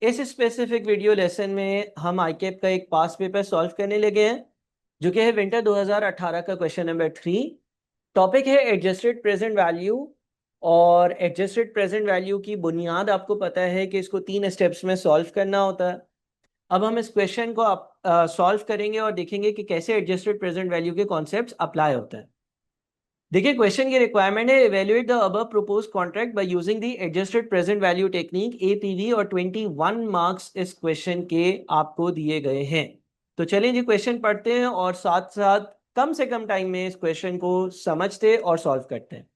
इस specific video lesson में हम आईकेप का एक पास पेपर सॉल्व करने लगे हैं जो कि है विंटर 2018 का क्वेश्चन नंबर 3। टॉपिक है एडजस्टेड प्रेजेंट वैल्यू। और एडजस्टेड प्रेजेंट वैल्यू की बुनियाद आपको पता है कि इसको 3 स्टेप्स में सॉल्व करना होता है। अब हम इस क्वेश्चन को सॉल्व करेंगे और देखेंगे कि कैसे एडजस्टेड प्रेजेंट वैल्यू के कॉन्सेप्ट्स अप्लाई होते हैं। देखिए, क्वेश्चन की रिक्वायरमेंट है evaluate the above proposed contract by using the adjusted present value technique APV, और 21 मार्क्स इस क्वेश्चन के आपको दिए गए हैं। तो चलिए जी क्वेश्चन पढ़ते हैं और साथ साथ कम से कम टाइम में इस क्वेश्चन को समझते और सॉल्व करते हैं।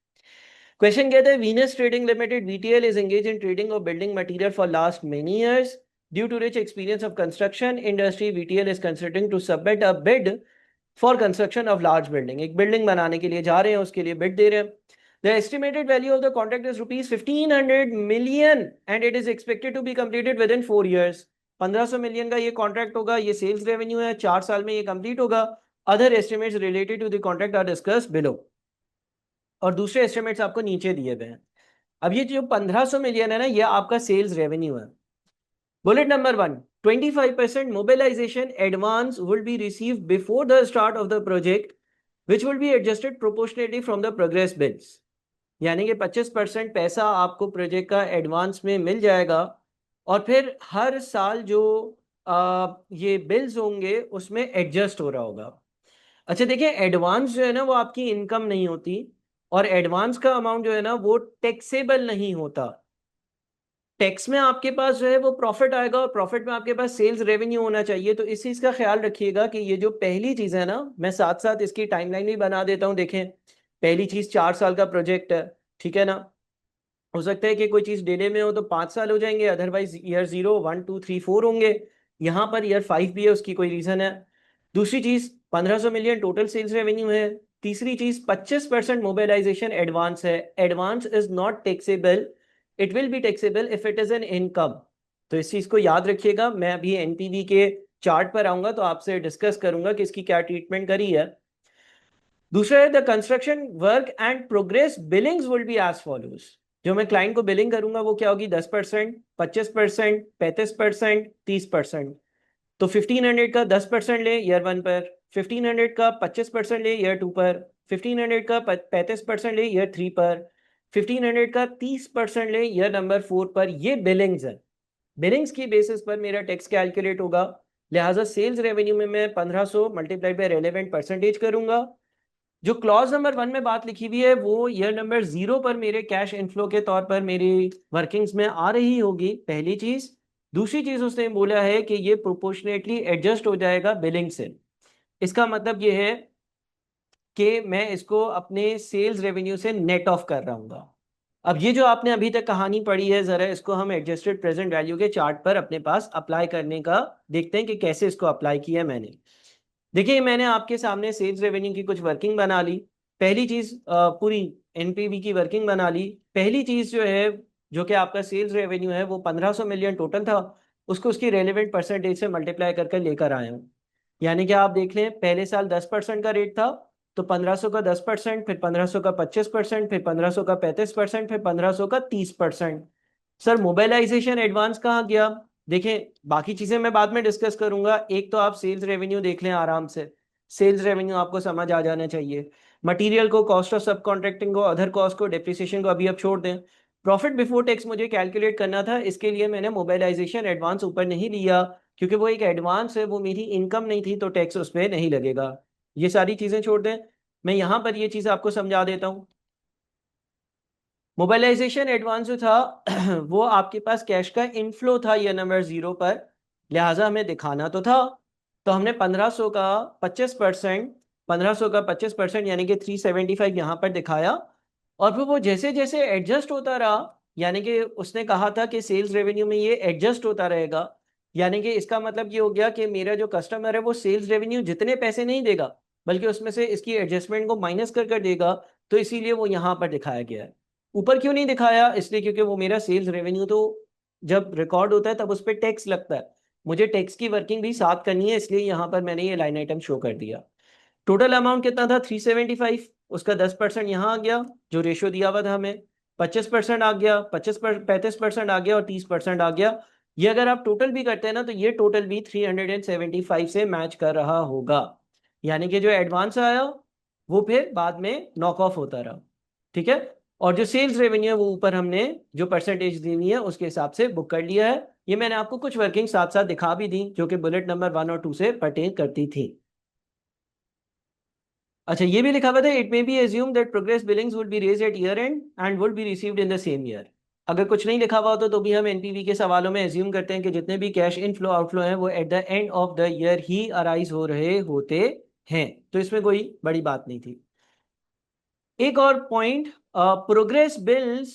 क्वेश्चन कहता है Venus trading limited VTL is engage in trading of building material for last many years due to rich experience of construction industry VTL is considering to submit a bid for construction of large building. एक building बनाने के लिए जा रहे हैं, उसके लिए bid दे रहे हैं। The estimated value of the contract is rupees 1500 million and it is expected to be completed within 4 years। 1500 million का ये कॉन्ट्रैक्ट होगा, ये सेल्स रेवेन्यू है, 4 साल में ये कंप्लीट होगा। Other estimates related to the contract are discussed below. और दूसरे एस्टिमेट्स आपको नीचे दिए गए हैं। अब ये जो 1500 मिलियन है ना, ये आपका सेल्स रेवेन्यू है। Bullet number 1, 25% mobilization advance will be received before the start of the project, which will be adjusted proportionately from the progress bills। यानी कि 25% पैसा आपको प्रोजेक्ट का एडवांस में मिल जाएगा और फिर हर साल जो ये बिल्स होंगे उसमें एडजस्ट हो रहा होगा। अच्छा देखिए, एडवांस जो है ना वो आपकी इनकम नहीं होती, और एडवांस का अमाउंट जो है ना वो टैक्सेबल नहीं होता। टैक्स में आपके पास जो है वो प्रॉफिट आएगा और प्रॉफिट में आपके पास सेल्स रेवेन्यू होना चाहिए। तो इस चीज का ख्याल रखिएगा कि ये जो पहली चीज है ना, मैं साथ साथ इसकी टाइमलाइन भी बना देता हूँ। देखें, पहली चीज 4 साल का प्रोजेक्ट है, ठीक है ना। हो सकता है कि कोई चीज डिले में हो तो 5 साल हो जाएंगे, अदरवाइज ईयर 0, 1, 2, 3, 4 होंगे। यहाँ पर ईयर 5 भी है, उसकी कोई रीजन है। दूसरी चीज 1500 मिलियन टोटल सेल्स रेवेन्यू है। तीसरी चीज 25% मोबिलाइजेशन एडवांस है। Advance is not taxable, it will be taxable if it is an income. तो इस चीज को याद रखिएगा। मैं अभी एनपीवी के चार्ट पर आऊंगा तो आपसे डिस्कस करूंगा कि इसकी क्या ट्रीटमेंट करी है। दूसरा है the construction work and progress billings will be as follows. जो मैं क्लाइंट को बिलिंग करूंगा वो क्या होगी? 10%, 25%, 35%, 30%। तो 1500 का 10% ले ईयर 1 पर, 1500 का 25% ले ईयर 2 पर, 1500 का 35% ले ईयर 3 पर, 1500 का 30% ले ईयर नंबर 4 पर। ये बिलिंग्स है। बिलिंग्स की बेसिस पर मेरा टैक्स कैलकुलेट होगा। लिहाजा सेल्स रेवेन्यू में मैं 1500 मल्टीप्लाई बाय रेलेवेंट परसेंटेज करूंगा। जो क्लॉज नंबर 1 में बात लिखी हुई है वो ईयर नंबर 0 पर मेरे कैश इनफ्लो के तौर पर मेरी वर्किंग्स में आ रही होगी, पहली चीज। दूसरी चीज उसने बोला है कि ये प्रोपोर्शनेटली एडजस्ट हो जाएगा बिलिंग से। इसका मतलब ये है कि मैं इसको अपने सेल्स रेवेन्यू से नेट ऑफ कर रहा हूँ। अब ये जो आपने अभी तक कहानी पढ़ी है, जरा इसको हम एडजस्टेड प्रेजेंट वैल्यू के चार्ट पर अपने पास अप्लाई करने का देखते हैं कि कैसे इसको अप्लाई किया मैंने। देखिए, मैंने आपके सामने सेल्स रेवेन्यू की कुछ वर्किंग बना ली। पहली चीज पूरी एनपीवी की वर्किंग बना ली। पहली चीज जो है, जो कि आपका सेल्स रेवेन्यू है, वो 1500 मिलियन टोटल था। उसको उसकी रेलेवेंट परसेंटेज से मल्टीप्लाई करके लेकर आए हूँ। यानी कि आप देख लें, पहले साल 10% का रेट था, तो 1500 का 10%, फिर 1500 का 25%, फिर 1500 का 35%, फिर 1500 का 30%। सर मोबाइलाइजेशन एडवांस कहाँ गया? देखें, बाकी चीजें मैं बाद में डिस्कस करूंगा। एक तो आप सेल्स रेवेन्यू देख लें आराम से। सेल्स रेवेन्यू आपको समझ आ जाना चाहिए। मटेरियल को, कॉस्ट ऑफ सब कॉन्ट्रैक्टिंग को, अदर कॉस्ट को, डेप्रिसिएशन को अभी अब छोड़ दें। प्रॉफिट बिफोर टैक्स मुझे कैलकुलेट करना था, इसके लिए मैंने मोबाइलाइजेशन एडवांस ऊपर नहीं लिया, क्योंकि वो एक एडवांस है, वो मेरी इनकम नहीं थी, तो टैक्स उस पर नहीं लगेगा। ये सारी चीजें छोड़ दें, मैं यहां पर ये चीज आपको समझा देता हूँ। मोबाइलाइजेशन एडवांस जो था वो आपके पास कैश का इनफ्लो था ये नंबर 0 पर, लिहाजा हमें दिखाना तो था। तो हमने 1500 का 25%, 1500 का 25% यानी कि 375 यहाँ पर दिखाया। और फिर वो जैसे जैसे एडजस्ट होता रहा, यानी कि उसने कहा था कि सेल्स रेवेन्यू में ये एडजस्ट होता रहेगा। यानी कि इसका मतलब ये हो गया कि मेरा जो कस्टमर है वो सेल्स रेवेन्यू जितने पैसे नहीं देगा, बल्कि उसमें से इसकी एडजस्टमेंट को माइनस कर कर देगा। तो इसीलिए वो यहाँ पर दिखाया गया है। ऊपर क्यों नहीं दिखाया? इसलिए क्योंकि वो मेरा सेल्स रेवेन्यू तो जब रिकॉर्ड होता है तब उस पर टैक्स लगता है। मुझे टैक्स की वर्किंग भी साथ करनी है, इसलिए यहाँ पर मैंने ये लाइन आइटम शो कर दिया। टोटल अमाउंट कितना था? 375। उसका 10% यहाँ आ गया, जो रेशियो दिया हुआ था हमें। 25% आ गया, 35% आ गया और 30% आ गया। ये अगर आप टोटल भी करते हैं ना तो ये टोटल भी 375 से मैच कर रहा होगा, यानी कि जो एडवांस आया वो फिर बाद में नॉक ऑफ होता रहा। ठीक है, और जो सेल्स रेवेन्यू है वो ऊपर हमने जो परसेंटेज दी हुई है उसके हिसाब से बुक कर लिया है। ये मैंने आपको कुछ वर्किंग साथ साथ दिखा भी दी जो कि बुलेट नंबर 1 और 2 से पर्टेन करती थी। अच्छा, ये भी लिखा हुआ था, it may be assume that progress billings would be raised at year end and would be received in the same year. अगर कुछ नहीं लिखा हुआ होता तो भी हम एनपीवी के सवालों में एज्यूम करते हैं कि जितने भी कैश इनफ्लो आउटफ्लो हैं वो at the end of the year he arise हो रहे होते हैं, तो इसमें कोई बड़ी बात नहीं थी। एक और पॉइंट, प्रोग्रेस बिल्स,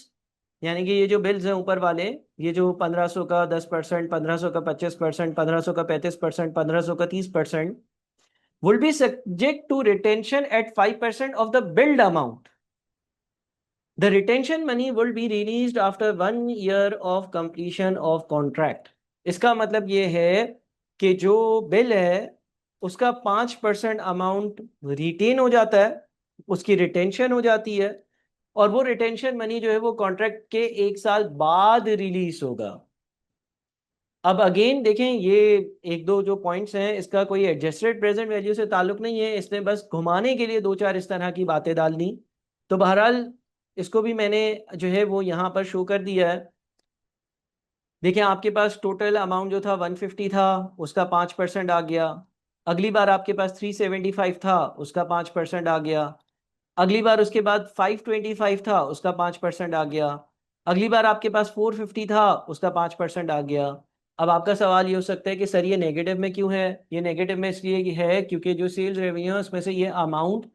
यानी कि ये जो बिल्स हैं ऊपर वाले, ये जो 1500 का 10%, 1500 का 25%, 1500 का 35%, 1500 का 30%, will be subject to retention at 5% of the billed amount. The retention money will be released after 1 year of completion of contract. इसका मतलब ये है कि जो बिल है उसका 5% अमाउंट रिटेन हो जाता है, उसकी रिटेंशन हो जाती है, और वो रिटेंशन मनी जो है वो कॉन्ट्रैक्ट के 1 साल बाद रिलीज होगा। अब अगेन देखें, ये एक दो जो पॉइंट्स हैं इसका कोई एडजस्टेड प्रेजेंट वैल्यू से ताल्लुक नहीं है, इसने बस घुमाने के लिए दो चार इस तरह की बातें डाल दी। तो बहरहाल इसको भी मैंने जो है वो यहाँ पर शो कर दिया है। देखिए, आपके पास टोटल अमाउंट जो था 150 था, उसका 5% आ गया। अगली बार आपके पास 375 था, उसका 5% आ गया। अगली बार उसके बाद 525 था, उसका 5% आ गया। अगली बार आपके पास 450 था, उसका 5% आ गया। अब आपका सवाल ये हो सकता है कि सर ये नेगेटिव में क्यों है? ये नेगेटिव में इसलिए है क्योंकि जो सेल्स रेवेन्यू है उसमें से ये अमाउंट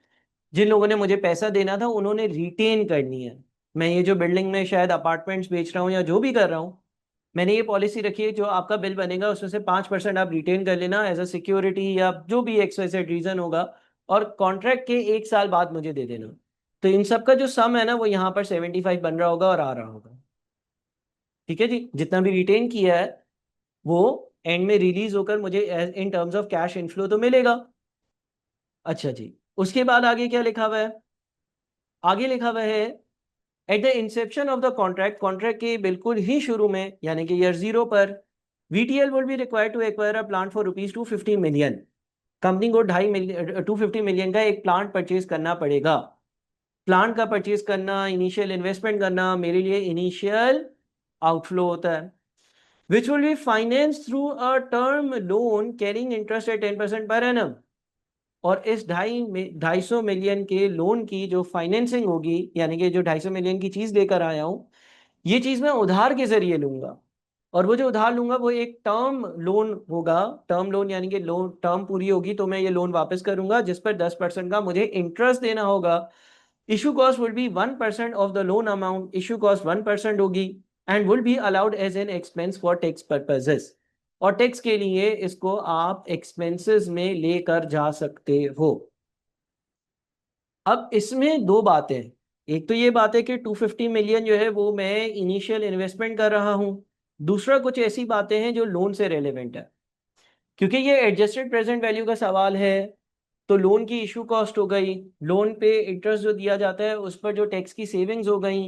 जिन लोगों ने मुझे पैसा देना था उन्होंने रिटेन करनी है। मैं ये जो बिल्डिंग में शायद अपार्टमेंट्स बेच रहा हूँ या जो भी कर रहा हूँ, मैंने ये पॉलिसी रखी है जो आपका बिल बनेगा उसमें से 5% आप रिटेन कर लेना एज अ सिक्योरिटी या जो भी एक्सवाइजेड रीजन होगा, और कॉन्ट्रैक्ट के 1 साल बाद मुझे दे देना। तो इन सब का जो सम है ना वो यहाँ पर 75 बन रहा होगा और आ रहा होगा। ठीक है जी, जितना भी रिटेन किया है वो एंड में रिलीज होकर मुझे in terms of cash inflow तो मिलेगा। अच्छा जी, उसके बाद आगे क्या लिखा हुआ है? आगे लिखा हुआ है, at the Inception of the contract, contract के बिल्कुल ही शुरू में यानी कि ईयर 0 पर, VTL will be required to acquire a plant for ₹250 million. कंपनी को 250 मिलियन 250 मिलियन का एक प्लांट परचेज करना पड़ेगा। प्लांट का परचेज करना, इनिशियल इन्वेस्टमेंट करना मेरे लिए इनिशियल आउटफ्लो होता है, which will be finance through a term loan carrying interest eight 10% per annum. और इस 250 मिलियन के लोन की जो फाइनेंसिंग होगी, यानी कि जो 250 मिलियन की चीज लेकर आया हूं, ये चीज मैं उधार के जरिए लूंगा, और वो जो उधार लूंगा वो एक टर्म लोन होगा। टर्म लोन यानी कि लोन टर्म पूरी होगी तो मैं ये लोन वापस करूंगा जिस पर 10% का मुझे इंटरेस्ट देना होगा। Issue cost will be 1% of the loan amount, issue cost 1% होगी, and will be allowed as an expense for tax purposes. और टैक्स के लिए इसको आप एक्सपेंसेस में लेकर जा सकते हो। अब इसमें दो बातें, एक तो ये बात है कि 250 मिलियन जो है वो मैं इनिशियल इन्वेस्टमेंट कर रहा हूं। दूसरा, कुछ ऐसी बातें हैं जो लोन से रेलेवेंट है, क्योंकि ये एडजस्टेड प्रेजेंट वैल्यू का सवाल है। तो लोन की इशू कॉस्ट हो गई, लोन पे इंटरेस्ट जो दिया जाता है उस पर जो टैक्स की सेविंग्स हो गई,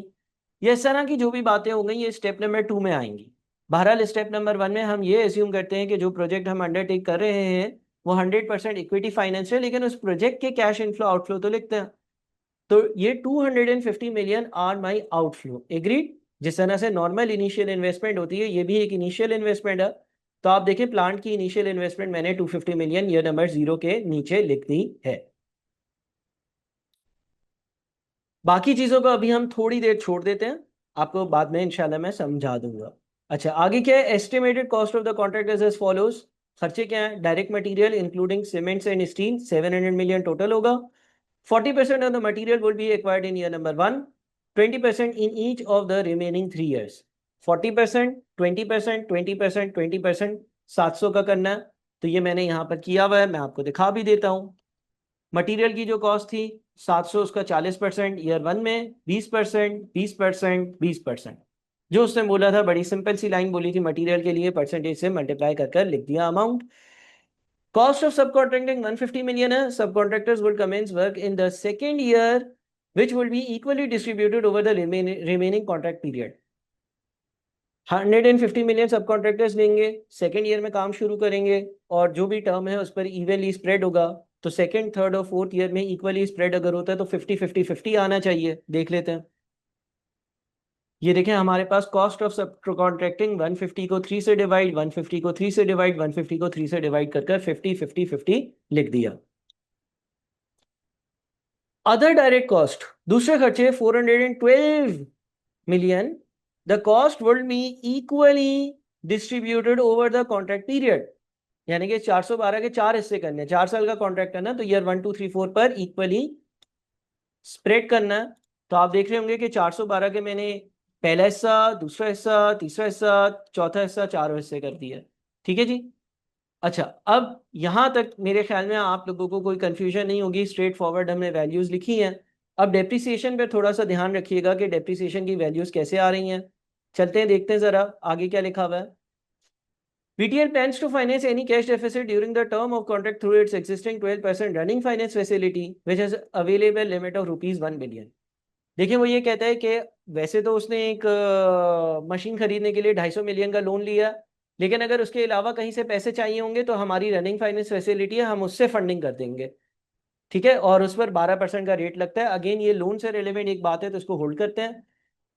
ये इस तरह की जो भी बातें हो गई ये स्टेप नंबर 2 में आएंगी। बहरहाल स्टेप नंबर 1 में हम ये एज्यूम करते हैं कि जो प्रोजेक्ट हम अंडरटेक कर रहे हैं वो 100% इक्विटी फाइनेंस है, लेकिन उस प्रोजेक्ट के कैश इनफ्लो आउटफ्लो तो लिखते हैं। तो ये 250 million are my outflow, agreed. जिस तरह से नॉर्मल इनिशियल इन्वेस्टमेंट होती है ये भी एक इनिशियल इन्वेस्टमेंट है। तो आप देखें, प्लांट की इनिशियल इन्वेस्टमेंट मैंने 250 मिलियन ये नंबर 0 के नीचे लिख दी है। बाकी चीजों को अभी हम थोड़ी देर छोड़ देते हैं, आपको बाद में इंशाल्लाह मैं समझा दूंगा। अच्छा, आगे क्या है? Estimated cost of the contract is as follows. खर्चे क्या है? Direct material including cements and steel 700 million total होगा। 40% of the material will be acquired in year number 1, 20% in each of the remaining 3 years। 40%, 20%, 20%, 20%, 700 का करना है। तो ये मैंने यहाँ पर किया हुआ है, मैं आपको दिखा भी देता हूँ। मटेरियल की जो कॉस्ट थी 700, उसका 40% ईयर 1 में, 20%, 20%, 20%। जो उसने बोला था, बड़ी सिंपल सी लाइन बोली थी, मटेरियल के लिए परसेंटेज से मल्टीप्लाई कर लिख दिया amount. Cost of subcontracting 150 million है। Subcontractors will commence work in the second year, which will be equally distributed over the remaining contract period। 150 million सब कॉन्ट्रैक्टर्स लेंगे, सेकेंड ईयर में काम शुरू करेंगे, और जो भी टर्म है उस पर इवनली स्प्रेड होगा। तो सेकेंड, थर्ड और फोर्थ ईयर में इक्वली स्प्रेड अगर होता है तो 50-50-50 आना चाहिए। देख लेते हैं। ये देखें, हमारे पास कॉस्ट ऑफ सब कॉन्ट्रैक्टिंग 150 को 3 से डिवाइड, 150 को 3 से डिवाइड, 150 को 3 से डिवाइड कर 50-50-50 लिख दिया। अदर डायरेक्ट कॉस्ट, दूसरे खर्चे 412 million, the cost will be equally distributed over the contract period। यानी कि 412 के 4 हिस्से करने, 4 साल का कॉन्ट्रैक्ट है ना, तो ईयर 1 2 3 4 पर इक्वली स्प्रेड करना है। तो आप देख रहे होंगे कि 412 के मैंने पहला हिस्सा, दूसरा हिस्सा, तीसरा हिस्सा, चौथा हिस्सा, चारों हिस्से कर दिया। ठीक है जी। अच्छा, अब यहां तक मेरे ख्याल में आप लोगों को कोई कंफ्यूजन नहीं होगी, स्ट्रेट फॉरवर्ड हमने वैल्यूज लिखी हैं। अब डेप्रिसिएशन पे थोड़ा सा ध्यान रखिएगा कि डेप्रिसिएशन की वैल्यूज कैसे आ रही हैं। चलते हैं, देखते हैं जरा आगे क्या लिखा हुआ है। VTL plans to finance any cash deficit during the term of contract through its existing 12% running finance facility which has available limit of ₹1 billion। देखिए, वो ये कहता है कि वैसे तो उसने एक मशीन खरीदने के लिए 250 मिलियन का लोन लिया, लेकिन अगर उसके अलावा कहीं से पैसे चाहिए होंगे तो हमारी रनिंग फाइनेंस फैसिलिटी है, हम उससे फंडिंग कर देंगे। ठीक है, और उस पर 12% का रेट लगता है। अगेन ये लोन से रिलेवेंट एक बात है, तो इसको होल्ड करते हैं।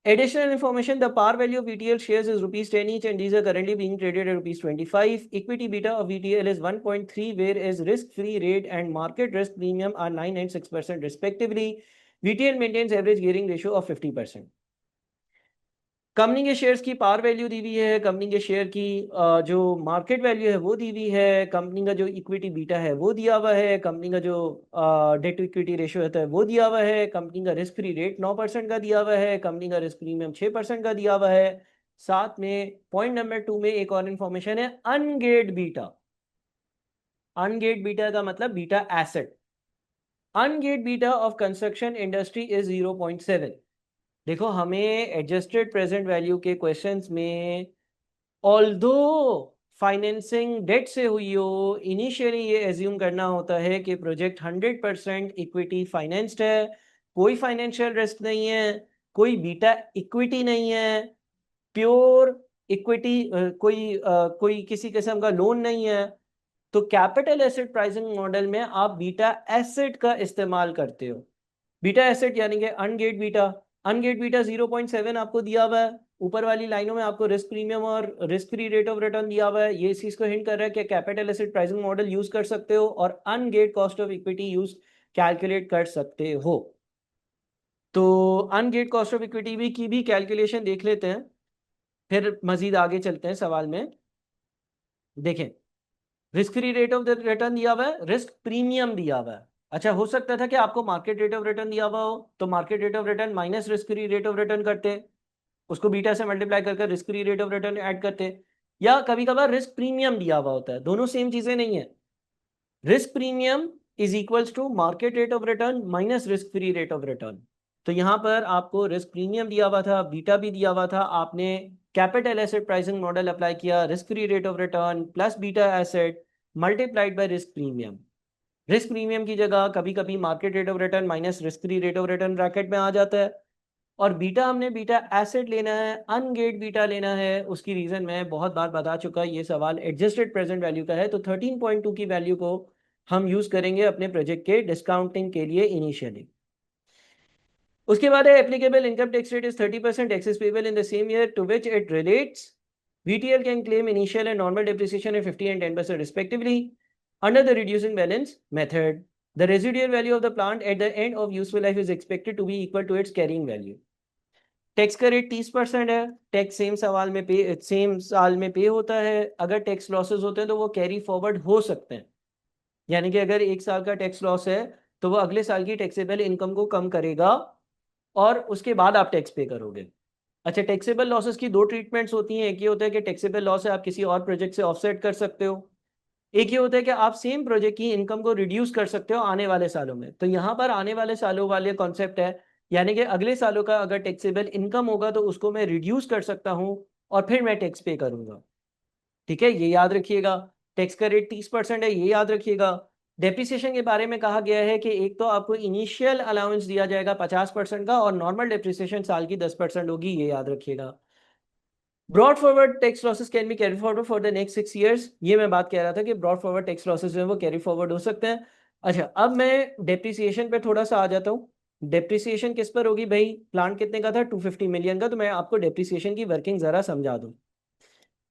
Additional information, the par value of VTL shares is ₹10 each and these are currently being traded at ₹25। Equity beta of VTL is 1.3, whereas risk-free rate and market risk premium are 9 and 6% respectively। VTL maintains average gearing ratio of 50%। Company के shares की par value दी हुई है, company के share की जो market value है वो दी हुई है, कंपनी का जो इक्विटी बीटा है वो दिया हुआ है, कंपनी का जो डेट टू इक्विटी रेशियो होता है वो दिया हुआ है, कंपनी का रिस्क फ्री रेट 9% का दिया हुआ है, कंपनी का रिस्क प्रीमियम 6% का दिया हुआ है। साथ में पॉइंट नंबर 2 में एक और इंफॉर्मेशन है, अनगेट बीटा। अनगेट बीटा का मतलब beta asset. Ungeared beta of construction industry is 0.7। देखो, हमें एडजस्टेड प्रेजेंट वैल्यू के क्वेश्चंस में ऑल्दो फाइनेंसिंग डेट से हुई हो, इनिशियली ये एज्यूम करना होता है कि प्रोजेक्ट 100% इक्विटी फाइनेंस्ड है, कोई फाइनेंशियल रिस्क नहीं है, कोई बीटा इक्विटी नहीं है, प्योर इक्विटी, कोई किसी किस्म का लोन नहीं है। तो कैपिटल एसेट प्राइसिंग मॉडल में आप बीटा एसेट का इस्तेमाल करते हो। बीटा एसेट यानी कि अनगेट बीटा। अनगेट बीटा 0.7 आपको दिया हुआ है। ऊपर वाली लाइनों में आपको रिस्क प्रीमियम और risk free rate of return दिया हुआ है। ये इस चीज को हिंट कर रहा है कि capital asset pricing model use कर सकते हो और ungeared cost of equity use calculate कर सकते हो। तो अनगेट कॉस्ट ऑफ इक्विटी भी की भी कैलकुलेशन देख लेते हैं, फिर मजीद आगे चलते हैं सवाल में। देखें, risk free rate of return दिया हुआ है, रिस्क प्रीमियम दिया हुआ है। अच्छा, हो सकता था कि आपको मार्केट रेट ऑफ रिटर्न दिया हुआ हो, तो market rate of return minus risk free rate of return करते, उसको बीटा से मल्टीप्लाई करके risk free rate of return add करते। या कभी कभार रिस्क प्रीमियम दिया हुआ होता है, दोनों सेम चीजें नहीं है। Risk premium is equals to market rate of return minus risk free rate of return. तो यहां पर आपको रिस्क प्रीमियम दिया हुआ था, बीटा भी दिया हुआ था, आपने capital asset pricing model apply किया, risk free rate of return plus beta asset multiplied by risk premium. Risk premium की जगह कभी कभी market rate of return minus risk free rate of return bracket में आ जाता है। और बीटा, हमने बीटा एसेट लेना है, अनगेट बीटा लेना है। उसकी रीजन मैं बहुत बार बता चुका, ये सवाल एडजस्टेड प्रेजेंट वैल्यू का है, तो 13.2 की वैल्यू को हम यूज करेंगे अपने प्रोजेक्ट के डिस्काउंटिंग के लिए इनिशियली। उसके बाद है applicable income tax rate is 30%, taxes payable in the same year to which it relates. VTL can claim initial and normal depreciation at 50 and 10% respectively under the reducing balance method. The residual value of the plant at the end of useful life is expected to be equal to its carrying value। Tax का rate 30% है। Tax same साल में पे होता है। अगर tax losses होते हैं तो वो कैरी फॉरवर्ड हो सकते हैं, यानी कि अगर एक साल का टैक्स लॉस है तो वो अगले साल की टैक्सेबल इनकम को कम करेगा और उसके बाद आप टैक्स पे करोगे। अच्छा, टैक्सेबल लॉसेस की दो ट्रीटमेंट्स होती हैं। एक ये होता है कि टैक्सेबल लॉस है, आप किसी और प्रोजेक्ट से ऑफसेट कर सकते हो। एक ये होता है कि आप सेम प्रोजेक्ट की इनकम को रिड्यूस कर सकते हो आने वाले सालों में। तो यहाँ पर आने वाले सालों वाले कॉन्सेप्ट है, यानी कि अगले सालों का अगर टैक्सेबल इनकम होगा तो उसको मैं रिड्यूस कर सकता हूँ और फिर मैं टैक्स पे करूंगा। ठीक है, ये याद रखिएगा। टैक्स का रेट 30% है, ये याद रखिएगा। डेप्रिसिएशन के बारे में कहा गया है कि एक तो आपको इनिशियल अलाउंस दिया जाएगा 50% का, और नॉर्मल डेप्रिसिएशन साल की 10% होगी, ये याद रखिएगा। Brought forward tax losses can be carry forward for the next 6 years. ये मैं बात कह रहा था कि ब्रॉड फॉरवर्ड टैक्स लॉसेस जो है वो कैरी फॉरवर्ड हो सकते हैं। अच्छा, अब मैं डेप्रिसिएशन पे थोड़ा सा आ जाता हूँ। डेप्रिसिएशन किस पर होगी भाई? प्लांट कितने का था? 250 मिलियन का। तो मैं आपको डेप्रिसिएशन की वर्किंग जरा समझा दूँ।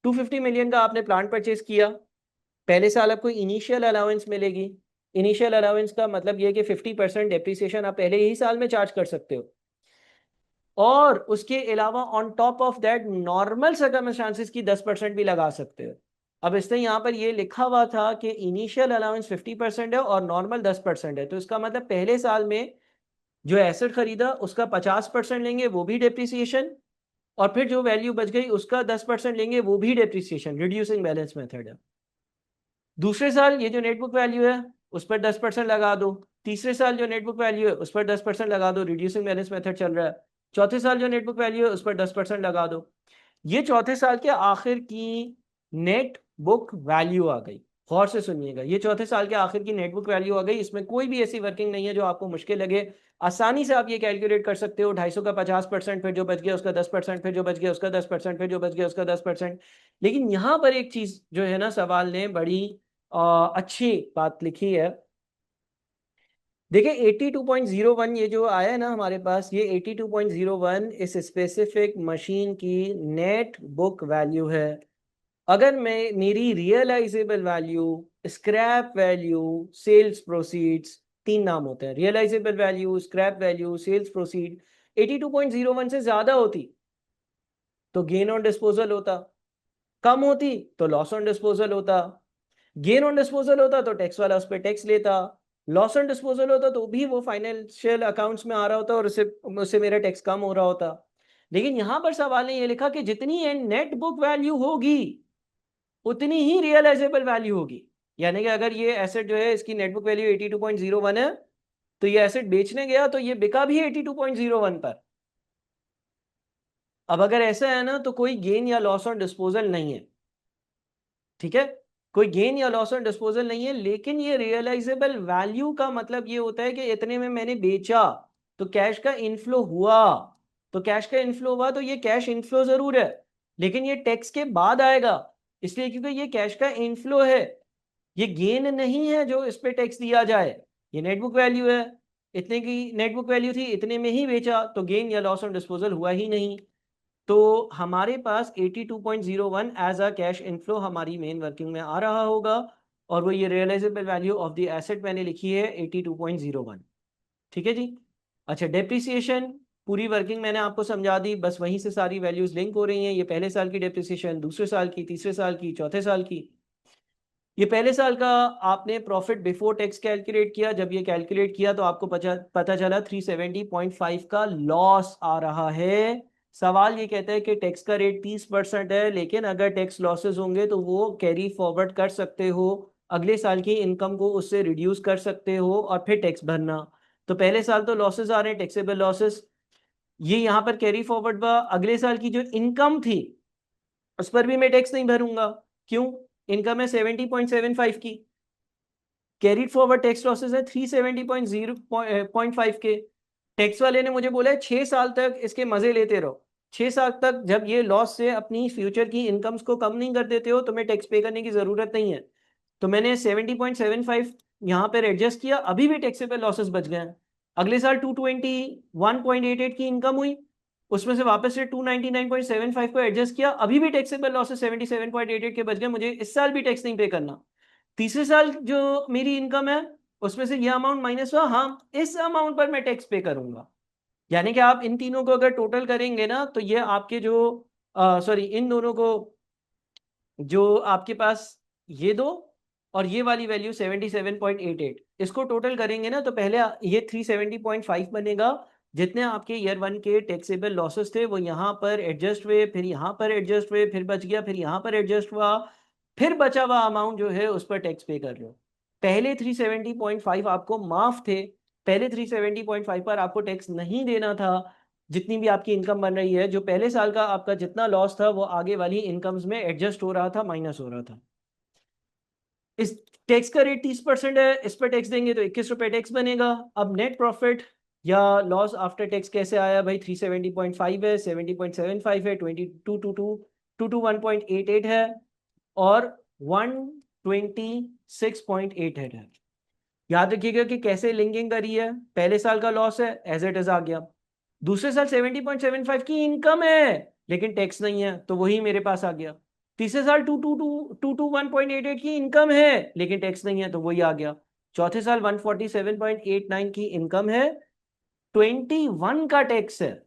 250 मिलियन का आपने प्लांट परचेज किया, पहले साल आपको इनिशियल अलाउंस मिलेगी। इनिशियल अलाउंस का मतलब ये कि 50% डेप्रिसिएशन आप पहले ही साल में चार्ज कर सकते हो, और उसके अलावा on top of that normal circumstances की 10% भी लगा सकते हो। अब इसने यहाँ पर ये लिखा हुआ था कि इनिशियल अलाउंस 50% है और नॉर्मल 10% है, तो इसका मतलब पहले साल में जो एसेट खरीदा उसका 50% लेंगे, वो भी डेप्रिसिएशन, और फिर जो वैल्यू बच गई उसका 10% लेंगे, वो भी डेप्रिसिएशन। रिड्यूसिंग बैलेंस मेथड है। दूसरे साल ये जो नेटबुक वैल्यू है उस पर 10% लगा दो। तीसरे साल जो नेटबुक वैल्यू है उस पर 10% लगा दो, रिड्यूसिंग बैलेंस मेथड चल रहा है। चौथे साल जो नेटबुक वैल्यू है उस पर 10% लगा दो। ये चौथे साल के आखिर की नेट बुक वैल्यू आ गई। गौर से सुनिएगा, ये चौथे साल के आखिर की नेटबुक वैल्यू आ गई। इसमें कोई भी ऐसी वर्किंग नहीं है जो आपको मुश्किल लगे। आसानी से आप ये कैलकुलेट कर सकते हो। 250 का 50%, फिर जो बच गया उसका 10%, फिर जो बच गया उसका 10%, फिर जो बच गया उसका 10%। लेकिन यहाँ पर एक चीज जो है ना, सवाल ने बड़ी अच्छी बात लिखी है। देखिए 82.01 ये जो आया है ना हमारे पास, ये 82.01 इस स्पेसिफिक मशीन की नेट बुक वैल्यू है। अगर मैं मेरी realisable value, scrap value, sales proceeds, तीन नाम होते हैं, realisable value, scrap value, sales proceed, 82.01 से ज्यादा होती तो गेन ऑन डिस्पोजल होता, कम होती तो लॉस ऑन डिस्पोजल होता। गेन ऑन डिस्पोजल होता तो टैक्स वाला उस पर टैक्स लेता, लॉस ऑन डिस्पोजल होता तो भी वो फाइनेंशियल अकाउंट्स में आ रहा होता और उससे उससे मेरा टैक्स कम हो रहा होता। लेकिन यहां पर सवाल ने ये लिखा कि जितनी नेट बुक वैल्यू होगी उतनी ही रियलाइजेबल वैल्यू होगी। यानी कि अगर ये एसेट जो है इसकी नेटबुक वैल्यू 82.01 है, तो ये एसेट बेचने गया तो ये बिका भी 82.01 पर। अब अगर ऐसा है ना, तो कोई गेन या लॉस ऑन डिस्पोजल नहीं है, ठीक है, कोई गेन या लॉस ऑन डिस्पोजल नहीं है। लेकिन ये रियलाइजेबल वैल्यू का मतलब ये होता है कि इतने में मैंने बेचा तो कैश का इनफ्लो हुआ। तो कैश का इनफ्लो हुआ तो ये कैश इनफ्लो जरूर है, लेकिन ये टैक्स के बाद आएगा, इसलिए क्योंकि ये कैश का इनफ्लो है, ये गेन नहीं है जो इस पे टैक्स दिया जाए। ये नेटबुक वैल्यू है, इतने की नेटबुक वैल्यू थी, इतने में ही बेचा, तो गेन या लॉस ऑन डिस्पोजल हुआ ही नहीं। तो हमारे पास 82.01 एज अ कैश इनफ्लो हमारी मेन वर्किंग में आ रहा होगा, और वो ये realisable value of the asset मैंने लिखी है 82.01। ठीक है जी। अच्छा, डेप्रिसिएशन पूरी वर्किंग मैंने आपको समझा दी, बस वहीं से सारी वैल्यूज लिंक हो रही हैं। ये पहले साल की डेप्रिसिएशन, दूसरे साल की, तीसरे साल की, चौथे साल की। ये पहले साल का आपने प्रॉफिट बिफोर टैक्स कैलकुलेट किया, जब ये कैलकुलेट किया तो आपको पता चला 370.5 का लॉस आ रहा है। सवाल ये कहता है कि टैक्स का रेट 30% है, लेकिन अगर टैक्स लॉसेस होंगे तो वो कैरी फॉरवर्ड कर सकते हो, अगले साल की इनकम को उससे रिड्यूस कर सकते हो और फिर टैक्स भरना। तो पहले साल तो लॉसेस आ रहे हैं, टैक्सेबल लॉसेस, ये यहाँ पर कैरी फॉरवर्ड हुआ। अगले साल की जो इनकम थी उस पर भी मैं टैक्स नहीं भरूंगा। क्यों? इनकम है 70.75 की, कैरीड फॉरवर्ड टैक्स लॉसेस है 370.05 के। टैक्स वाले ने मुझे बोला है 6 साल तक इसके मजे लेते रहो। 6 साल तक जब ये लॉस से अपनी फ्यूचर की इनकम्स को कम नहीं कर देते हो, तुम्हें टैक्स पे करने की जरूरत नहीं है। तो मैंने 70.75 यहाँ पर एडजस्ट किया, अभी भी टैक्सेबल लॉसेस बच गए हैं। अगले साल 221.88 की इनकम हुई, उसमें से वापस से 299.75 को एडजस्ट किया, अभी भी टैक्सेबल लॉसेस 77.88 के बच गए, मुझे इस साल भी टैक्स नहीं पे करना। तीसरे साल जो मेरी इनकम है उसमें से ये अमाउंट माइनस हुआ, हाँ इस अमाउंट पर मैं टैक्स पे करूंगा। यानी कि आप इन तीनों को अगर टोटल करेंगे ना, तो ये आपके जो सॉरी, इन दोनों को, जो आपके पास ये दो और ये वाली वैल्यू 77.88, इसको टोटल करेंगे ना, तो पहले ये 370.5 बनेगा। जितने आपके ईयर 1 के टैक्सेबल लॉसेस थे वो यहाँ पर एडजस्ट हुए, फिर यहाँ पर एडजस्ट हुए, फिर बच गया, फिर यहाँ पर एडजस्ट हुआ, फिर बचा हुआ अमाउंट जो है उस पर टैक्स पे कर रहे हो। पहले 370.5 आपको माफ थे, पहले 370.5 पर आपको टैक्स नहीं देना था। जितनी भी आपकी इनकम बन रही है, जो पहले साल का आपका जितना लॉस था वो आगे वाली इनकम्स में एडजस्ट हो रहा था, माइनस हो रहा था। इस टैक्स का रेट 30% है, इस पर टैक्स देंगे तो 21 रुपए टैक्स बनेगा। अब नेट प्रॉफिट या लॉस आफ्टर टैक्स कैसे आया भाई? 370.5 है, 70.75 है, 22 टू 2 121.88 है और 126.88 है। याद रखिएगा कि कैसे लिंकिंग करी है। पहले साल का लॉस है, एज इट इज आ गया। दूसरे साल 70.75 की इनकम है लेकिन टैक्स नहीं है, तो वही मेरे पास आ गया। तीसरे साल 221.88 की इनकम है लेकिन टैक्स नहीं है, तो वही आ गया। चौथे साल 147.89 की इनकम है, 21 का टैक्स है।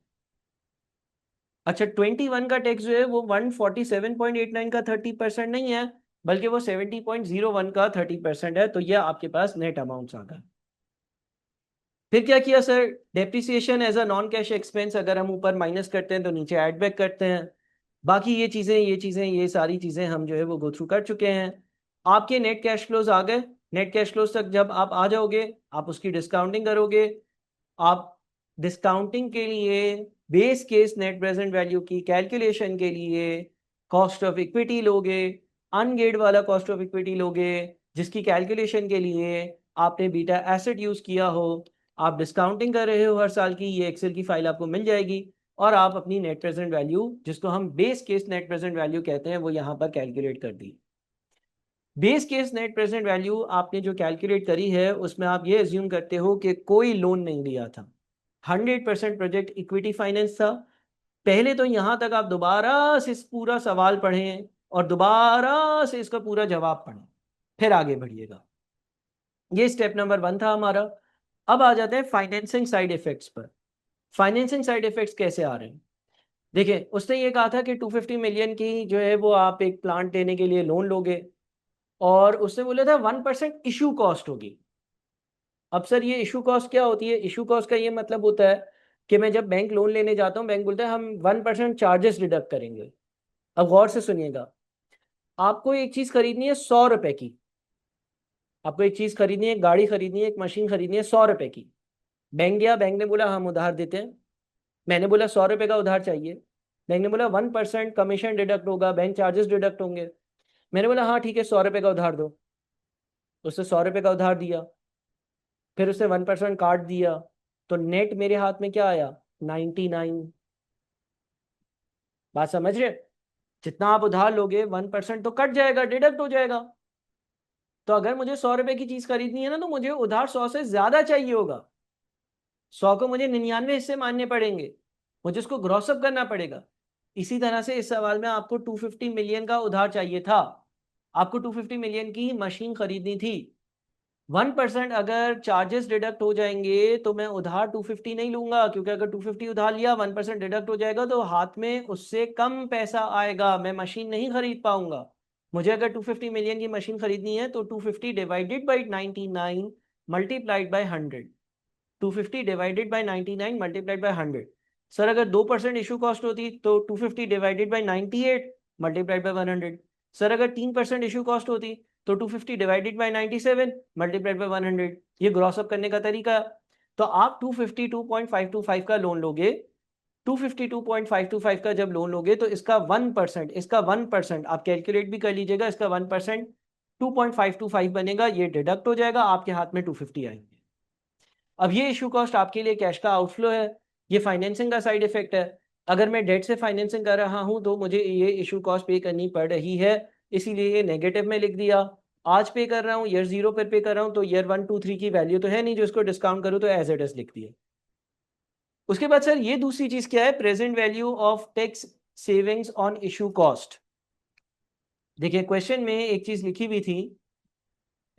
अच्छा, 21 का टैक्स जो है वो 147.89 का 30% नहीं है, बल्कि वो 70.01 का 30% है। तो ये आपके पास नेट अमाउंट आ गया। फिर क्या किया sir, depreciation as a non cash expense अगर हम ऊपर माइनस करते हैं तो नीचे ऐड बैक करते हैं। बाकी ये सारी चीजें हम जो है वो गो थ्रू कर चुके हैं। आपके नेट कैश फ्लोज आ गए। नेट कैश फ्लोज तक जब आप आ जाओगे, आप उसकी डिस्काउंटिंग करोगे। आप डिस्काउंटिंग के लिए base case net present value की कैलकुलेशन के लिए कॉस्ट ऑफ इक्विटी लोगे, अनगेड वाला कॉस्ट ऑफ इक्विटी लोगे, जिसकी कैलकुलेशन के लिए आपने बीटा एसेट यूज किया हो। आप डिस्काउंटिंग कर रहे हो हर साल की, ये एक्सेल की फाइल आपको मिल जाएगी, और आप अपनी नेट प्रेजेंट वैल्यू, जिसको हम base case net present value कहते हैं, वो यहाँ पर कैलकुलेट कर दी। Base case net present value आपने जो कैलकुलेट करी है उसमें आप ये एज्यूम करते हो कि कोई लोन नहीं लिया था, 100% प्रोजेक्ट इक्विटी फाइनेंस था। पहले तो यहां तक आप दोबारा से इस पूरा सवाल पढ़ें और दोबारा से इसका पूरा जवाब पढ़ें, फिर आगे बढ़िएगा। ये स्टेप नंबर 1 था हमारा। अब आ जाते हैं फाइनेंसिंग साइड इफेक्ट्स पर। फाइनेंसिंग साइड इफेक्ट्स कैसे आ रहे हैं? देखिए, उसने ये कहा था कि 250 मिलियन की जो है वो आप एक प्लांट लेने के लिए लोन लोगे, और उसने बोला था 1% इशू कॉस्ट होगी। अब सर, ये इशू कॉस्ट क्या होती है? इशू कॉस्ट का ये मतलब होता है कि मैं जब बैंक लोन लेने जाता हूँ, बैंक बोलता है हम 1% चार्जेस डिडक्ट करेंगे। अब गौर से सुनिएगा, आपको एक चीज खरीदनी है 100 रुपए की, आपको एक चीज खरीदनी है, गाड़ी खरीदनी है, एक मशीन खरीदनी है 100 रुपए की। बैंक गया, बैंक ने बोला हम उधार देते हैं। मैंने बोला 100 रुपए का उधार चाहिए। बैंक ने बोला 1% कमीशन डिडक्ट होगा, बैंक चार्जेस डिडक्ट होंगे। मैंने बोला हाँ ठीक है, 100 रुपए का उधार दो। उससे 100 रुपए का उधार दिया, फिर उसने 1% काट दिया, तो नेट मेरे हाथ में क्या आया? 99। बात समझ रहे? जितना आप उधार लोगे 1% तो कट जाएगा, डिडक्ट हो जाएगा। तो अगर मुझे 100 रुपए की चीज खरीदनी है ना, तो मुझे उधार 100 से ज्यादा चाहिए होगा। 100 को मुझे 99 हिस्से मानने पड़ेंगे, मुझे उसको ग्रॉसअप करना पड़ेगा। इसी तरह से इस सवाल में आपको 250 मिलियन का उधार चाहिए था, आपको 250 मिलियन की मशीन खरीदनी थी। 1% अगर चार्जेस डिडक्ट हो जाएंगे तो मैं उधार 250 नहीं लूंगा, क्योंकि अगर 250 उधार लिया, 1% डिडक्ट हो जाएगा तो हाथ में उससे कम पैसा आएगा, मैं मशीन नहीं खरीद पाऊंगा। मुझे अगर 250 मिलियन की मशीन खरीदनी है तो 250 divided by 99 multiplied by 100। 250 divided by 99 multiplied by 100। Sir, अगर 2% इशू कॉस्ट होती तो 250 divided by 98 multiplied by 100। Sir, अगर 3% इशू कॉस्ट होती तो 250 डिवाइडेड बाई 97 मल्टीप्लाइड बाई 100। ये ग्रॉस अप करने का तरीका। तो आप 252.525 का लोन लोगे, 252.525 का जब लोन लोगे तो इसका 1%, इसका 1% आप कैलकुलेट भी कर लीजिएगा, इसका 1% 2.525 बनेगा, ये डिडक्ट हो जाएगा, आपके हाथ में 250 आएंगे। अब ये इशू कॉस्ट आपके लिए कैश का आउटफ्लो है, ये फाइनेंसिंग का साइड इफेक्ट है। अगर मैं डेट से फाइनेंसिंग कर रहा हूं तो मुझे ये इशू कॉस्ट पे करनी पड़ रही है, इसीलिए ये नेगेटिव में लिख दिया। आज पे कर रहा हूँ, ईयर 0 पर पे कर रहा हूँ, तो ईयर 1 2 3 की वैल्यू तो है नहीं जो इसको डिस्काउंट करूँ, तो एज इट इज लिख दिया। उसके बाद सर, ये दूसरी चीज क्या है? Present value of tax savings on issue cost. देखिए, क्वेश्चन में एक चीज लिखी हुई थी,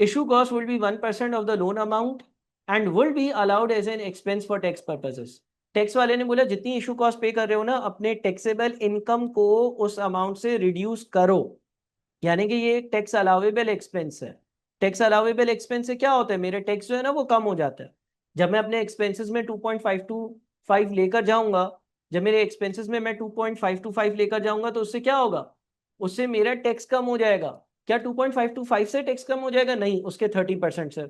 issue cost will be 1% of the loan amount and will be allowed as an expense for tax purposes. टैक्स वाले ने बोला जितनी इशू कॉस्ट पे कर रहे हो ना, अपने टैक्सेबल इनकम को उस अमाउंट से रिड्यूस करो, यानी कि ये एक टैक्स अलाउेबल एक्सपेंस है। टैक्स अलाउेबल एक्सपेंस से क्या होता है, मेरा टैक्स जो है ना वो कम हो जाता है। जब मैं अपने एक्सपेंसेस में 2.525 लेकर जाऊंगा, जब मेरे एक्सपेंसेस में मैं 2.525 लेकर जाऊंगा, तो उससे क्या होगा? उससे मेरा टैक्स कम हो जाएगा। क्या 2.525 से टैक्स कम हो जाएगा? नहीं, उसके 30% से।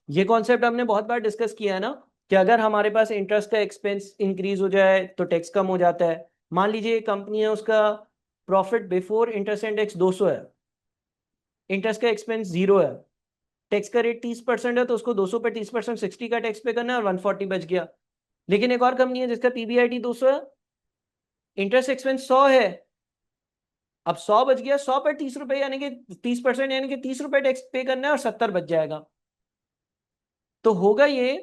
ये कॉन्सेप्ट हमने बहुत बार डिस्कस किया है ना, कि अगर हमारे पास इंटरेस्ट का एक्सपेंस इंक्रीज हो जाए तो टैक्स कम हो जाता है। मान लीजिए एक कंपनी है, उसका profit before interest and tax 200 है, इंटरेस्ट का एक्सपेंस 0 है, टैक्स का रेट 30% है, तो उसको 200 पे 30% 60 का टैक्स पे करना है और 140 बच गया। लेकिन एक और कंपनी है जिसका पीबीआईटी 200 है, इंटरेस्ट एक्सपेंस 100 है, अब 100 बच गया, 100 पर 30 रुपए यानी कि 30%, यानी कि 30 रुपए टैक्स पे करना है और 70 बच जाएगा। तो होगा ये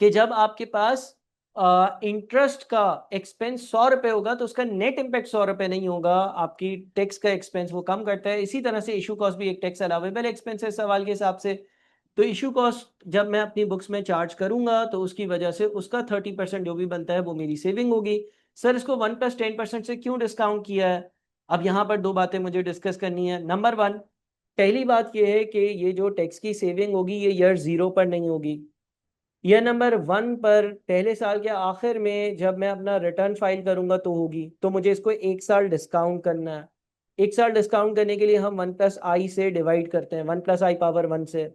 कि जब आपके पास इंटरेस्ट का एक्सपेंस 100 रुपए होगा तो उसका नेट इंपैक्ट 100 रुपए नहीं होगा, आपकी टैक्स का एक्सपेंस वो कम करता है। इसी तरह से इशू कॉस्ट भी एक टैक्स अलाउेबल एक्सपेंस है सवाल के हिसाब से। तो इशू कॉस्ट जब मैं अपनी बुक्स में चार्ज करूंगा तो उसकी वजह से उसका 30% जो भी बनता है वो मेरी सेविंग होगी। सर इसको 1+10% से क्यों डिस्काउंट किया है? अब यहाँ पर दो बातें मुझे डिस्कस करनी है। नंबर वन, पहली बात ये है कि ये जो टैक्स की सेविंग होगी ये ईयर 0 पर नहीं होगी। ईयर नंबर 1 पर पहले साल के आखिर में जब मैं अपना रिटर्न फाइल करूंगा तो होगी। तो मुझे इसको एक साल डिस्काउंट करना है। एक साल डिस्काउंट करने के लिए हम 1+i से डिवाइड करते हैं, 1+i⁻1 से।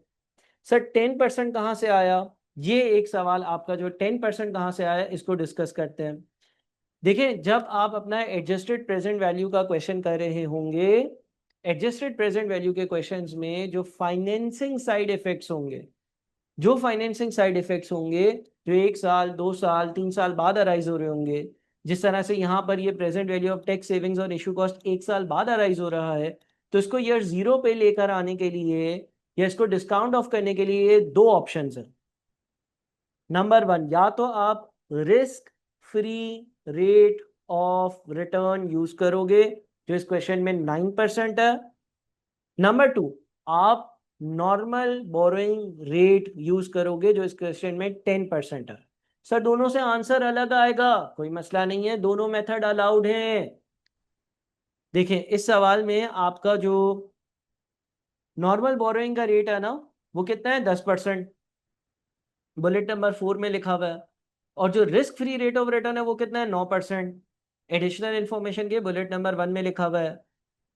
सर 10% कहाँ से आया? ये एक सवाल आपका, जो 10% कहाँ से आया इसको डिस्कस करते हैं। देखिए, जब आप अपना एडजस्टेड प्रेजेंट वैल्यू का क्वेश्चन कर रहे होंगे, एडजस्टेड प्रेजेंट वैल्यू के क्वेश्चंस में जो फाइनेंसिंग साइड इफेक्ट्स होंगे, जो फाइनेंसिंग साइड इफेक्ट्स होंगे, जो 1 साल 2 साल 3 साल बाद अराइज हो रहे होंगे, जिस तरह से यहाँ पर ये present value of tax savings और इशू कॉस्ट 1 साल बाद अराइज हो रहा है, तो इसको ईयर 0 पे लेकर आने के लिए या इसको डिस्काउंट ऑफ करने के लिए दो ऑप्शन है। नंबर वन, या तो आप risk free rate of return use करोगे जो इस क्वेश्चन में 9% है। नंबर टू, आप नॉर्मल बोरोइंग रेट यूज करोगे जो इस क्वेश्चन में 10% है। सर दोनों से आंसर अलग आएगा, कोई मसला नहीं है, दोनों मेथड अलाउड हैं। देखिए, इस सवाल में आपका जो नॉर्मल बोरोइंग का रेट है ना, वो कितना है? 10%, बुलेट नंबर 4 में लिखा हुआ है। और जो risk free rate of return है वो कितना है? 9%, एडिशनल इंफॉर्मेशन के बुलेट नंबर 1 में लिखा हुआ है।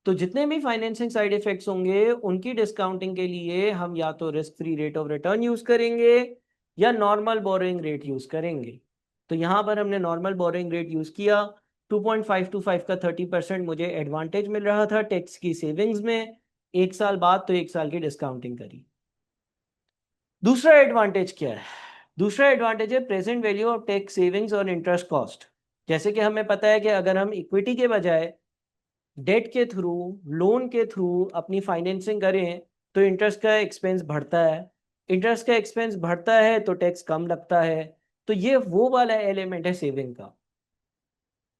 तो जितने भी फाइनेंसिंग साइड इफेक्ट्स होंगे उनकी डिस्काउंटिंग के लिए हम या तो risk free rate of return use करेंगे या नॉर्मल बोरोइंग रेट यूज करेंगे। तो यहां पर हमने नॉर्मल बोरोइंग रेट यूज किया। 2.525 का 30% मुझे एडवांटेज मिल रहा था टैक्स की सेविंग्स में। 1 साल बाद तो 1 साल की डिस्काउंटिंग करी। दूसरा एडवांटेज क्या है? दूसरा एडवांटेज है present value of tax savings और इंटरेस्ट कॉस्ट। जैसे कि हमें पता है कि अगर हम इक्विटी के बजाय डेट के थ्रू, लोन के थ्रू अपनी फाइनेंसिंग करें तो इंटरेस्ट का एक्सपेंस बढ़ता है। इंटरेस्ट का एक्सपेंस बढ़ता है तो टैक्स कम लगता है। तो ये वो वाला एलिमेंट है सेविंग का।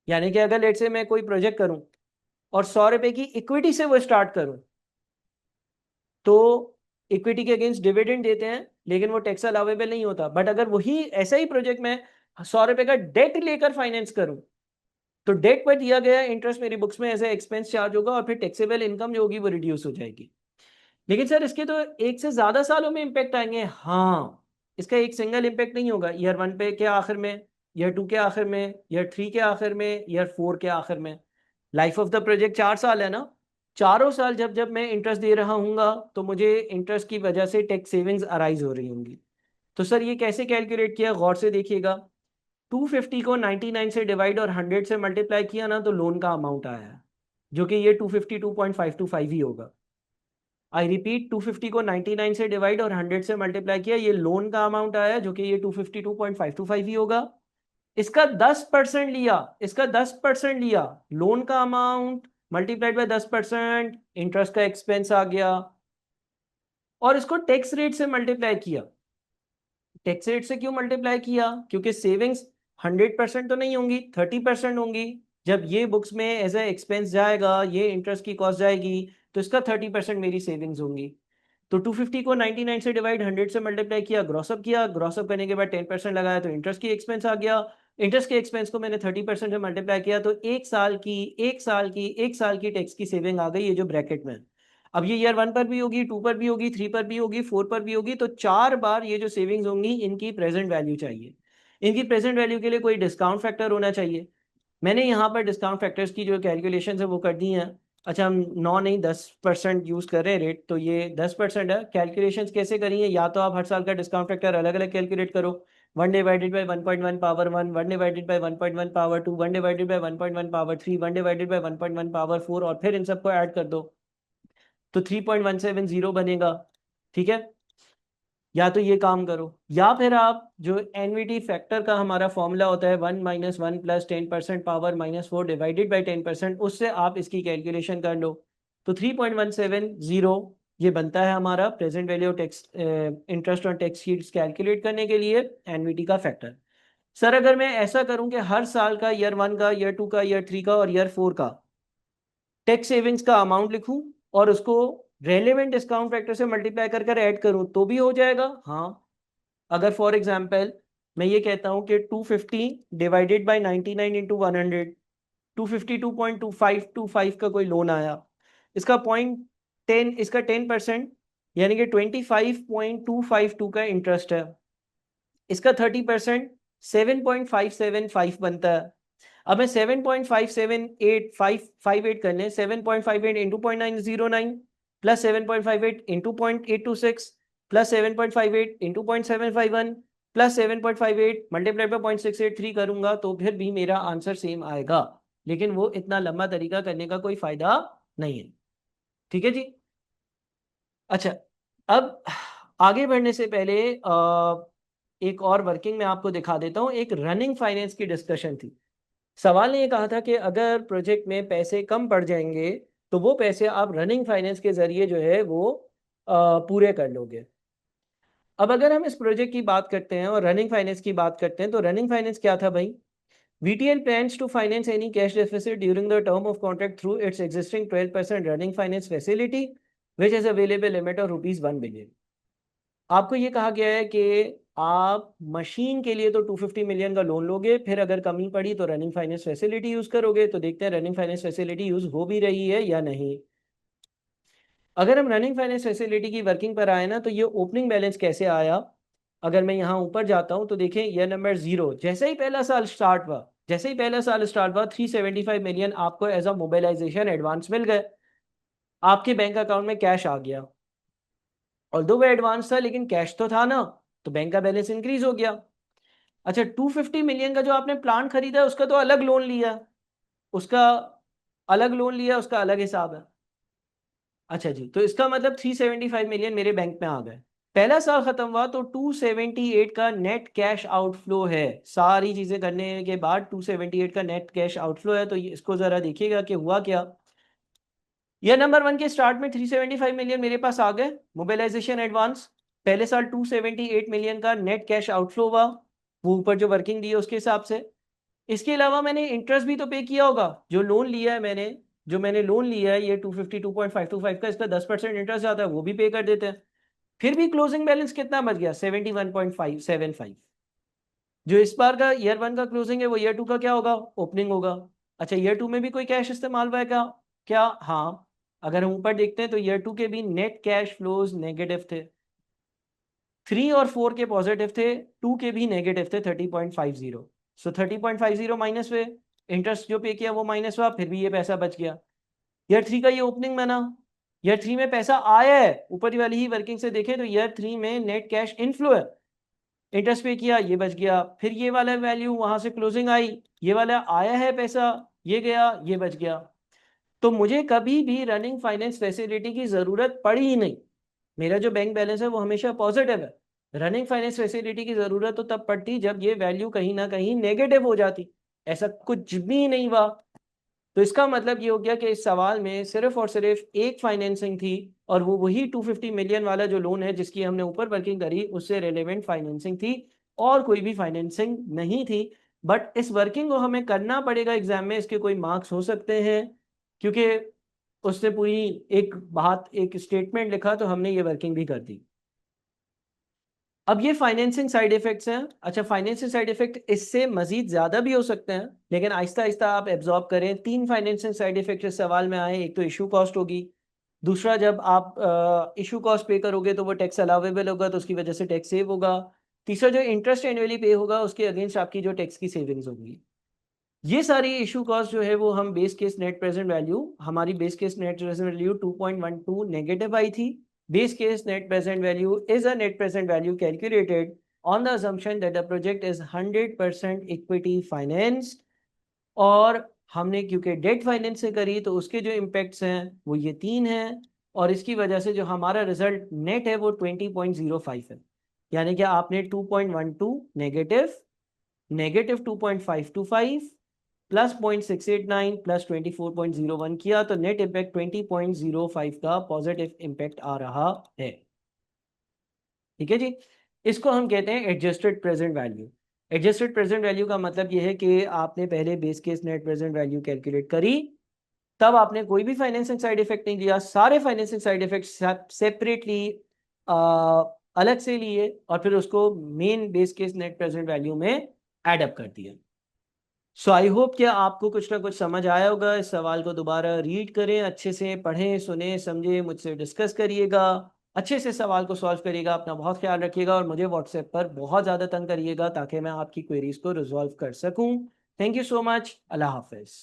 यानी कि अगर लेट से मैं कोई प्रोजेक्ट करूं और 100 रुपए की इक्विटी से वो स्टार्ट करूं, तो इक्विटी के अगेंस्ट डिविडेंड देते हैं लेकिन वो टैक्स अलाउेबल नहीं होता। बट अगर वही ऐसा ही प्रोजेक्ट में 100 रुपए का डेट लेकर फाइनेंस करूं, तो डेट पर दिया गया इंटरेस्ट मेरी बुक्स में एज ए एक्सपेंस चार्ज होगा और फिर टैक्सेबल इनकम जो होगी वो रिड्यूस हो जाएगी। लेकिन सर इसके तो एक से ज्यादा सालों में इंपैक्ट आएंगे। हाँ, इसका एक सिंगल इंपैक्ट नहीं होगा ईयर 1 पे के आखिर में, ईयर 2 के आखिर में, ईयर 3 के आखिर में, ईयर 4 के आखिर में। लाइफ ऑफ द प्रोजेक्ट 4 साल है ना। चारों साल जब जब मैं इंटरेस्ट दे रहा हूँगा तो मुझे इंटरेस्ट की वजह से टैक्स सेविंग्स अराइज हो रही होंगी। तो सर ये कैसे कैलकुलेट किया, गौर से देखिएगा। 250 को 99 से डिवाइड और 100 से मल्टीप्लाई किया ना तो लोन का अमाउंट आया है, जो कि ये 252.525 ही होगा। आई रिपीट, 250 को 99 से डिवाइड और 100 से मल्टीप्लाई किया, ये लोन का अमाउंट आया जो कि ये 252.525 ही होगा। इसका 10% लिया, इसका 10% लिया, लोन का अमाउंट मल्टीप्लाइड बाय 10%, इंटरेस्ट का एक्सपेंस आ गया। और इसको टैक्स रेट से मल्टीप्लाई किया। टैक्स रेट से क्यों मल्टीप्लाई किया? क्योंकि सेविंग्स 100% तो नहीं होंगी, 30% होंगी। जब ये बुक्स में एज ए एक्सपेंस जाएगा, ये इंटरेस्ट की कॉस्ट जाएगी, तो इसका 30% मेरी सेविंग्स होंगी। तो 250 को 99 से डिवाइड 100 से मल्टीप्लाई किया, ग्रॉसअप किया, ग्रॉसअप करने के बाद 10% लगाया तो इंटरेस्ट की एक्सपेंस आ गया। इंटरेस्ट के एक्सपेंस को मैंने 30% से मल्टीप्लाई किया तो एक साल की टैक्स की सेविंग आ गई, ये जो ब्रैकेट में। अब ये ईयर 1 पर भी होगी, 2 पर भी होगी, 3 पर भी होगी, 4 पर भी होगी। तो 4 बार ये जो सेविंग्स होंगी इनकी प्रेजेंट वैल्यू चाहिए। इनकी प्रेजेंट वैल्यू के लिए कोई डिस्काउंट फैक्टर होना चाहिए। मैंने यहाँ पर डिस्काउंट फैक्टर्स की जो कैलकुलेशन है वो कर दी हैं। अच्छा, हम 9 नहीं 10% यूज़ कर रहे हैं रेट, तो ये 10% है। कैलकुलेशंस कैसे करी है? या तो आप हर साल का डिस्काउंट फैक्टर अलग अलग कैलकुलेट करो। 1/1.1 पावर 1, 1/1.1 पावर 2, 1/1.1 पावर 3, 1/1 पावर 4, और फिर इन सबको ऐड कर दो तो 3.170 बनेगा। ठीक है, या तो ये काम करो, या फिर आप जो एनवीटी फैक्टर का हमारा फॉर्मूला होता है 1 - 1 + 10% पावर -4 डिवाइडेड बाई 10%, उससे आप इसकी कैलकुलेशन कर लो। तो 3.170 ये बनता है हमारा present value tax interest on tax sheets calculate करने के लिए एनवीटी का फैक्टर। सर अगर मैं ऐसा करूं कि हर साल का ईयर 1 का, ईयर 2 का, ईयर 3 का और ईयर 4 का टैक्स सेविंग्स का अमाउंट लिखूं और उसको रेलेवेंट डिस्काउंट फैक्टर से मल्टीप्लाई कर कर ऐड करूं तो भी हो जाएगा? हाँ। अगर फॉर एग्जांपल मैं ये कहता हूं कि 250 डिवाइडेड बाय 99 इंटू 100, 252.2525 का कोई लोन आया, इसका 0.10, इसका 10% यानी कि 25.252 का इंटरेस्ट है, इसका 30% 7.575 बनता है। अब मैं 7.578 कर लें, 7.58 into 0.909 plus 7.58 into 0.826 plus 7.58 into 0.751 plus 7.58 multiplied by 0.683 करूंगा तो फिर भी मेरा आंसर सेम आएगा, लेकिन वो इतना लंबा तरीका करने का कोई फायदा नहीं है। ठीक है जी। अच्छा, अब आगे बढ़ने से पहले एक और वर्किंग में आपको दिखा देता हूं। एक रनिंग फाइनेंस की डिस्कशन थी। सवाल ने ये कहा था कि अगर प्रोजेक्ट में पैसे कम पड़ जाएंगे तो वो पैसे आप रनिंग फाइनेंस के जरिए जो है वो पूरे कर लोगे। अब अगर हम इस प्रोजेक्ट की बात करते हैं और रनिंग फाइनेंस की बात करते हैं तो रनिंग फाइनेंस क्या था भाई? VTL plans to finance any cash deficit during the term of contract through its existing 12% running finance facility, which has available limit of ₹1 billion. आपको ये कहा गया है कि आप मशीन के लिए तो 250 मिलियन का लोन लोगे, फिर अगर कमी पड़ी तो रनिंग फाइनेंस फैसिलिटी यूज करोगे। तो देखते हैं रनिंग फाइनेंस फैसिलिटी यूज हो भी रही है या नहीं। अगर हम रनिंग फाइनेंस फैसिलिटी की वर्किंग पर आए ना, तो ये ओपनिंग बैलेंस कैसे आया? अगर मैं यहाँ ऊपर जाता हूँ तो देखें ईयर नंबर 0, जैसे ही पहला साल स्टार्ट हुआ, 375 मिलियन आपको एज अ मोबिलाइजेशन एडवांस मिल गए, आपके बैंक अकाउंट में कैश आ गया। और दो वो एडवांस था लेकिन कैश तो था ना, तो बैंक का बैलेंस इंक्रीज हो गया। अच्छा, 250 मिलियन का जो आपने प्लांट खरीदा है उसका तो अलग लोन लिया, उसका उसका अलग हिसाब है। अच्छा जी, तो इसका मतलब 375 मिलियन मेरे बैंक में आ गए। पहला साल खत्म हुआ तो 278 का नेट कैश आउटफ्लो है। सारी चीजें करने के बाद 278 का नेट कैश आउटफ्लो है। तो इसको जरा देखिएगा कि हुआ क्या। ईयर नंबर 1 के स्टार्ट में 375 मिलियन मेरे पास आ गए मोबिलाइजेशन एडवांस। पहले साल 278 मिलियन का नेट कैश आउटफ्लो हुआ, वो ऊपर जो वर्किंग दी है उसके हिसाब से। इसके अलावा मैंने इंटरेस्ट भी तो पे किया होगा, जो लोन लिया है मैंने, जो मैंने लोन लिया है ये 252.525 का, इसका 10% इंटरेस्ट आता है, वो भी पे कर देते हैं। फिर भी क्लोजिंग बैलेंस कितना बच गया? 71.575। जो इस बार का ईयर 1 का क्लोजिंग है वो ईयर 2 का क्या होगा? ओपनिंग होगा। अच्छा, ईयर 2 में भी कोई कैश इस्तेमाल हुआ है क्या? क्या? हाँ। अगर हम ऊपर देखते हैं तो ईयर 2 के भी नेट कैश फ्लोज नेगेटिव थे। 3 और 4 के पॉजिटिव थे, 2 के भी नेगेटिव थे 30.50। सो 30.50 माइनस हुए, इंटरेस्ट जो पे किया वो माइनस हुआ, फिर भी ये पैसा बच गया। ईयर 3 का ये ओपनिंग बना, ईयर 3 में पैसा आया है, ऊपर वाली ही वर्किंग से देखें तो ईयर 3 में नेट कैश इनफ्लो है, इंटरेस्ट पे किया ये बच गया। फिर ये वाला वैल्यू वहां से क्लोजिंग आई, ये वाला आया है पैसा, ये गया, ये बच गया। तो मुझे कभी भी रनिंग फाइनेंस फैसिलिटी की जरूरत पड़ी ही नहीं। मेरा जो बैंक बैलेंस है वो हमेशा पॉजिटिव है। रनिंग फाइनेंस फैसिलिटी की जरूरत तो तब पड़ती जब ये वैल्यू कहीं ना कहीं नेगेटिव हो जाती। ऐसा कुछ भी नहीं हुआ। तो इसका मतलब ये हो गया कि इस सवाल में सिर्फ और सिर्फ एक फाइनेंसिंग थी, और वो वही 250 मिलियन वाला जो लोन है जिसकी हमने ऊपर वर्किंग करी उससे रिलेवेंट फाइनेंसिंग थी, और कोई भी फाइनेंसिंग नहीं थी। बट इस वर्किंग को हमें करना पड़ेगा एग्जाम में, इसके कोई मार्क्स हो सकते हैं, क्योंकि उसने पूरी एक बात, एक स्टेटमेंट लिखा तो हमने ये वर्किंग भी कर दी। अब ये फाइनेंसिंग साइड इफेक्ट्स हैं। अच्छा, फाइनेंसिंग साइड इफेक्ट इससे मजीद ज्यादा भी हो सकते हैं, लेकिन आहिस्ता आहिस्ता आप एब्जॉर्ब करें। 3 फाइनेंसिंग साइड इफेक्ट इस सवाल में आए। एक तो इशू कॉस्ट होगी, दूसरा जब आप इशू कॉस्ट पे करोगे तो वो टैक्स अलावेबल होगा तो उसकी वजह से टैक्स सेव होगा। तीसरा जो इंटरेस्ट एनुअली पे होगा उसके अगेंस्ट आपकी जो टैक्स की सेविंग्स होगी। ये सारी इशू कॉस्ट जो है वो हम base case net present value, हमारी base case net present value 2.12 negative आई थी। Base case net present value is a net present value calculated on the assumption that the project is 100% equity financed. और हमने क्योंकि date finance से करी तो उसके जो इम्पैक्ट्स हैं वो ये 3 हैं, और इसकी वजह से जो हमारा रिजल्ट नेट है वो 20.05 है। यानी कि आपने 2.12 नेगेटिव, नेगेटिव 2.525 प्लस 0.689 प्लस 24.01 किया, तो नेट इम्पैक्ट 20.05 का पॉजिटिव इम्पैक्ट आ रहा है। ठीक है जी, इसको हम कहते हैं adjusted present value. Adjusted present value का मतलब यह है कि आपने पहले base case net present value calculate करी, तब आपने कोई भी फाइनेंसिंग साइड इफेक्ट नहीं लिया, सारे फाइनेंसिंग साइड इफेक्ट सेपरेटली अलग से लिए और फिर उसको main base case net present value में एड अप कर दिया। सो आई होप कि आपको कुछ ना कुछ समझ आया होगा। इस सवाल को दोबारा रीड करें, अच्छे से पढ़ें, सुने, समझें, मुझसे डिस्कस करिएगा, अच्छे से सवाल को सॉल्व करिएगा। अपना बहुत ख्याल रखिएगा और मुझे व्हाट्सएप पर बहुत ज़्यादा तंग करिएगा ताकि मैं आपकी क्वेरीज को रिजॉल्व कर सकूं। Thank you so much. अल्लाह हाफिज़।